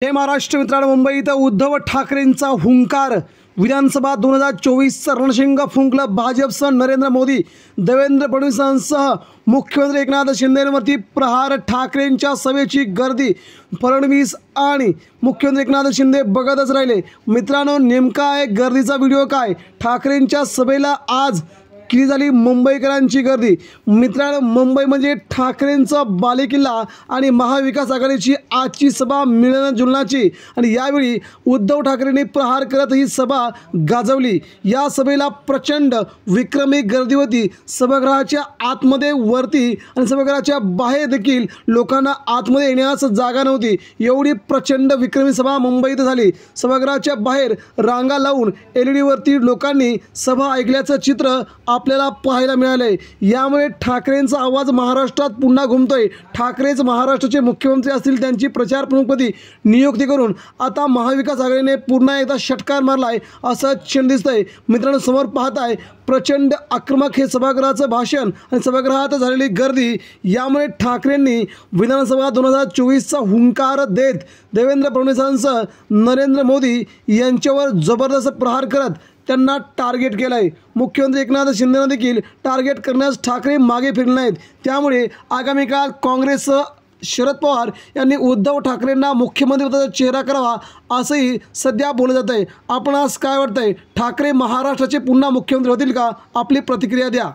हे महाराष्ट्र मित्रांनो, मुंबईत उद्धव ठाकरेंचा हुंकार. विधानसभा 2024चा रणशिंग फुंकलं. भाजपसह नरेंद्र मोदी, देवेंद्र फडणवीसांसह मुख्यमंत्री एकनाथ शिंदेंवरती प्रहार. ठाकरेंच्या सभेची गर्दी फडणवीस आणि मुख्यमंत्री एकनाथ शिंदे बघतच राहिले. मित्रांनो, नेमका आहे गर्दीचा व्हिडिओ काय? ठाकरेंच्या सभेला आज किती झाली मुंबईकरांची गर्दी. मित्रांनो, मुंबई म्हणजे ठाकरेंचा बालेकिल्ला आणि महाविकास आघाडीची आजची सभा मिळनजुळणाची. आणि यावेळी उद्धव ठाकरेंनी प्रहार करत ही सभा गाजवली. या सभेला प्रचंड विक्रमी गर्दी होती. सभागृहाच्या आतमध्ये वरती आणि सभागृहाच्या बाहेर देखील लोकांना आतमध्ये येण्यास जागा नव्हती. एवढी प्रचंड विक्रमी सभा मुंबईत झाली. सभागृहाच्या बाहेर रांगा लावून LED वरती लोकांनी सभा ऐकल्याचं चित्र आपल्याला पाहायला मिळाले. यामुळे ठाकरेंचा आवाज महाराष्ट्रात पुन्हा घुमतोय. ठाकरेच महाराष्ट्राचे मुख्यमंत्री असतील. त्यांची प्रचार प्रमुखपदी नियुक्ती करून आता महाविकास आघाडीने पुन्हा एकदा षटकार मारलाय असं चिन्ह दिसतंय. मित्रांनो, समोर पाहताय प्रचंड आक्रमक हे सभागृहाचं भाषण आणि सभागृहात झालेली गर्दी. यामुळे ठाकरेंनी विधानसभा 2024चा हुंकार देत देवेंद्र फडणवीसांसह नरेंद्र मोदी यांच्यावर जबरदस्त प्रहार करत त्यांना टार्गेट केलं आहे. मुख्यमंत्री एकनाथ शिंदेंना देखील टार्गेट करण्यास ठाकरे मागे फिरले नाहीत. त्यामुळे आगामी काळात काँग्रेस शरद पवार यांनी उद्धव ठाकरेंना मुख्यमंत्रीपदाचा चेहरा करावा असंही सध्या बोललं जात आहे. आपणास काय वाटतंय? ठाकरे महाराष्ट्राचे पुन्हा मुख्यमंत्री होतील का? आपली प्रतिक्रिया द्या.